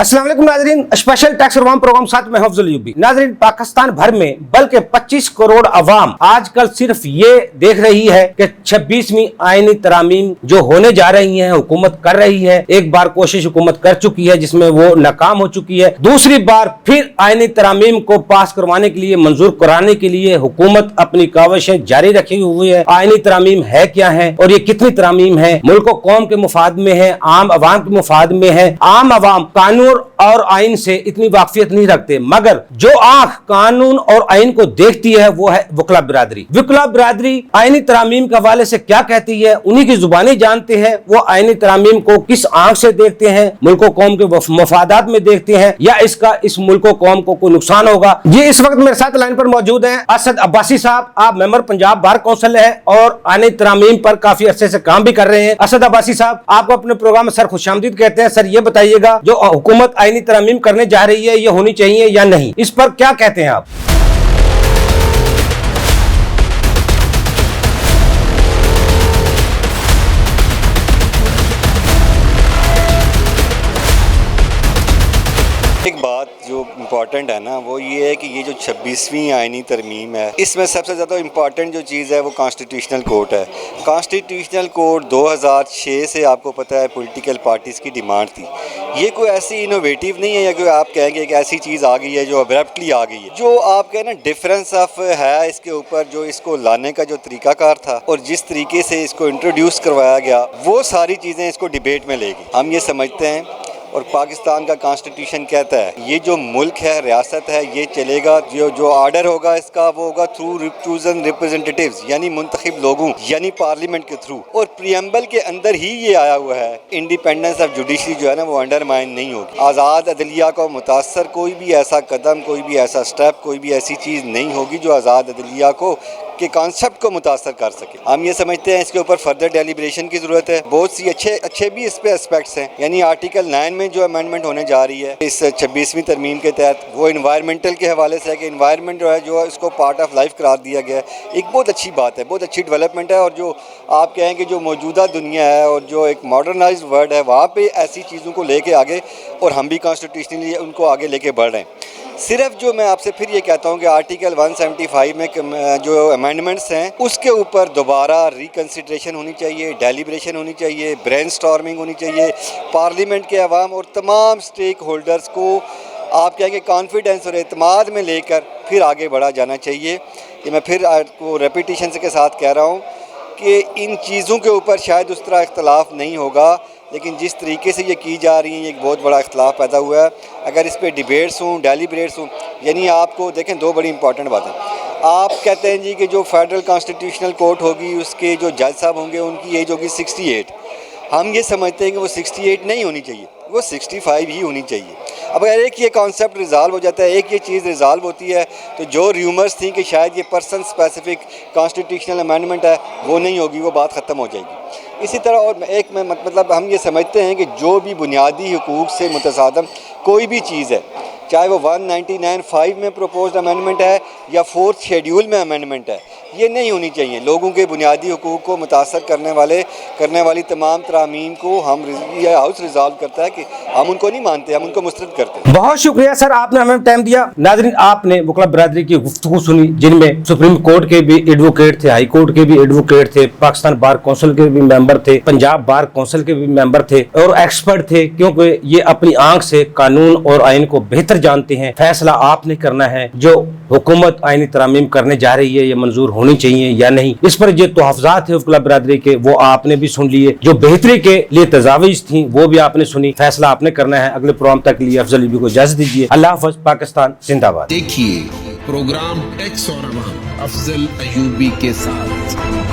अस्सलाम वालेकुम नाजरीन, स्पेशल टैक्स रिफॉर्म प्रोग्राम साथ में अफजल यूबी। नाजरीन, पाकिस्तान भर में बल्कि 25 करोड़ अवाम आजकल सिर्फ ये देख रही है कि 26वीं आईनी तरामीम जो होने जा रही है, हुकूमत कर रही है। एक बार कोशिश हुकूमत कर चुकी है जिसमें वो नाकाम हो चुकी है। दूसरी बार फिर आईनी तरामीम को पास करवाने के लिए, मंजूर कराने के लिए हुकूमत अपनी काविशें जारी रखी हुई है। आईनी तरामीम है क्या है और ये कितनी तरामीम है, मुल्क और कौम के मुफाद में है, आम अवाम के मुफाद में है। आम अवाम कानून और आइन से इतनी वाकफियत नहीं रखते, मगर जो आंख कानून और आइन को देखती है वो है वकला बिरादरी। वकला बिरादरी आइनी तरामीम के हवाले से क्या कहती है, उन्हीं की जुबानी जानते हैं। वो आइनी तरामीम को किस आंख से देखते हैं, मुल्क और कौम के मफादात में देखते हैं या इसका इस मुल्क और कौम को कोई नुकसान होगा। ये इस वक्त मेरे साथ लाइन पर मौजूद हैं असद अब्बासी साहब। आप मेंबर पंजाब बार काउंसिल है और आइनी तरामीम पर काफी अरसे से काम भी कर रहे हैं। असद अब्बासी साहब, आपको अपने प्रोग्राम में सर खुशामदीद कहते हैं। सर, ये बताइएगा जो हुकूमत आइनी तरामीम करने जा रही है ये होनी चाहिए या नहीं, इस पर क्या कहते हैं आप? एक बात जो इम्पॉर्टेंट है ना, वो ये है कि ये जो 26वीं आइनी तरमीम है, इसमें सबसे ज़्यादा इम्पॉर्टेंट जो चीज़ है वो कॉन्स्टिट्यूशनल कोर्ट है। कॉन्स्टिट्यूशनल कोर्ट 2006 से आपको पता है पॉलिटिकल पार्टीज़ की डिमांड थी। ये कोई ऐसी इनोवेटिव नहीं है या कोई आप कहेंगे कि ऐसी चीज़ आ गई है जो अब्रप्टली आ गई है। जो आप कहें ना डिफरेंस ऑफ है इसके ऊपर, जो इसको लाने का जो तरीकाकार था और जिस तरीके से इसको इंट्रोड्यूस करवाया गया, वो सारी चीज़ें इसको डिबेट में लेगी। हम ये समझते हैं और पाकिस्तान का कॉन्स्टिट्यूशन कहता है ये जो मुल्क है, रियासत है, ये चलेगा, जो आर्डर होगा इसका वो होगा थ्रू चूजन रिप्रेजेंटेटिव्स, यानी मुंतखब लोगों, यानी पार्लियामेंट के थ्रू। और प्रियम्बल के अंदर ही ये आया हुआ है इंडिपेंडेंस ऑफ जुडिशरी जो है ना वो अंडरमाइन नहीं होगी। आज़ाद अदलिया को मुतासर कोई भी ऐसा कदम, कोई भी ऐसा स्टेप, कोई भी ऐसी चीज़ नहीं होगी जो आज़ाद अदलिया को के कॉन्सेप्ट को मुतासर कर सके। हम ये समझते हैं इसके ऊपर फर्दर डेलिब्रेशन की ज़रूरत है। बहुत सी अच्छे भी इस पे एस्पेक्ट्स हैं, यानी आर्टिकल 9 में जो अमेंडमेंट होने जा रही है इस 26वीं तरमीम के तहत, वो इन्वायरमेंटल के हवाले से है कि इन्वायरमेंट जो है जो इसको पार्ट ऑफ लाइफ करार दिया गया है। एक बहुत अच्छी बात है, बहुत अच्छी डेवलपमेंट है। और जो आप कहें कि जो मौजूदा दुनिया है और जो एक मॉडर्नाइज वर्ल्ड है, वहाँ पर ऐसी चीज़ों को लेके आगे, और हम भी कॉन्स्टिट्यूशनली उनको आगे लेके बढ़ रहे हैं। सिर्फ जो मैं आपसे फिर ये कहता हूँ कि आर्टिकल 175 में जो अमेंडमेंट्स हैं उसके ऊपर दोबारा रिकन्सिडरेशन होनी चाहिए, डेलिब्रेशन होनी चाहिए, ब्रेनस्टॉर्मिंग होनी चाहिए। पार्लियामेंट के अवाम और तमाम स्टेक होल्डर्स को आप कहेंगे कॉन्फिडेंस और एतमाद में लेकर फिर आगे बढ़ा जाना चाहिए। ये मैं फिर आपको रेपिटेशन के साथ कह रहा हूँ कि इन चीज़ों के ऊपर शायद उस तरह इख्तलाफ नहीं होगा, लेकिन जिस तरीके से ये की जा रही है एक बहुत बड़ा इख्तलाफ पैदा हुआ है। अगर इस पर डिबेट्स हों, डेलिब्रेट्स हों, यानी आपको देखें दो बड़ी इंपॉर्टेंट बातें। आप कहते हैं जी कि जो फेडरल कॉन्स्टिट्यूशनल कोर्ट होगी उसके जो जज साहब होंगे उनकी एज होगी 68। हम ये समझते हैं कि वो 68 नहीं होनी चाहिए, वो 65 ही होनी चाहिए। अब अगर एक ये कॉन्सेप्ट रिजॉल्व हो जाता है, एक ये चीज़ रिजॉल्व होती है, तो जो र्यूमर्स थी कि शायद ये पर्सन स्पेसिफिक कॉन्स्टिट्यूशनल अमेंडमेंट है वो नहीं होगी, वो बात ख़त्म हो जाएगी। इसी तरह और एक में मतलब हम ये समझते हैं कि जो भी बुनियादी हुकूक से मुतसादम कोई भी चीज़ है, चाहे वो 199(5) में प्रपोज्ड अमेंडमेंट है या 4th शेड्यूल में अमेंडमेंट है, ये नहीं होनी चाहिए। लोगों के बुनियादी हुकूक को मुतासर करने वाली तमाम तरामीम को ये हाउस रिजॉल्व करता है कि हम उनको नहीं मानते, हम उनको मुस्तरद करते हैं। बहुत शुक्रिया सर, आपने हमें टाइम दिया। नाज़रीन, आपने वकला बिरादरी की गुफ्तगू सुनी जिनमें सुप्रीम कोर्ट के भी एडवोकेट थे, हाई कोर्ट के भी एडवोकेट थे, पाकिस्तान बार काउंसिल के भी मेंबर थे, पंजाब बार काउंसिल के भी मेंबर थे और एक्सपर्ट थे, क्योंकि ये अपनी आंख से कानून और आइन को बेहतर जानते हैं। फैसला आपने करना है, जो हुकूमत आइनी तरामीम करने जा रही है ये मंजूर होनी चाहिए या नहीं। इस पर जो तहफ़्फ़ुज़ात है वकला बिरादरी के वो आपने भी सुन लिए, जो बेहतरी के लिए तजावीज़ थी वो भी आपने सुनी। फैसला आपने करना है। अगले प्रोग्राम तक के लिए अफजल यूबी को इजाज़त दीजिए। अल्लाह हाफ़िज़। पाकिस्तान जिंदाबाद। देखिए प्रोग्राम टैक्स और अवाम अफजल अयूबी के साथ।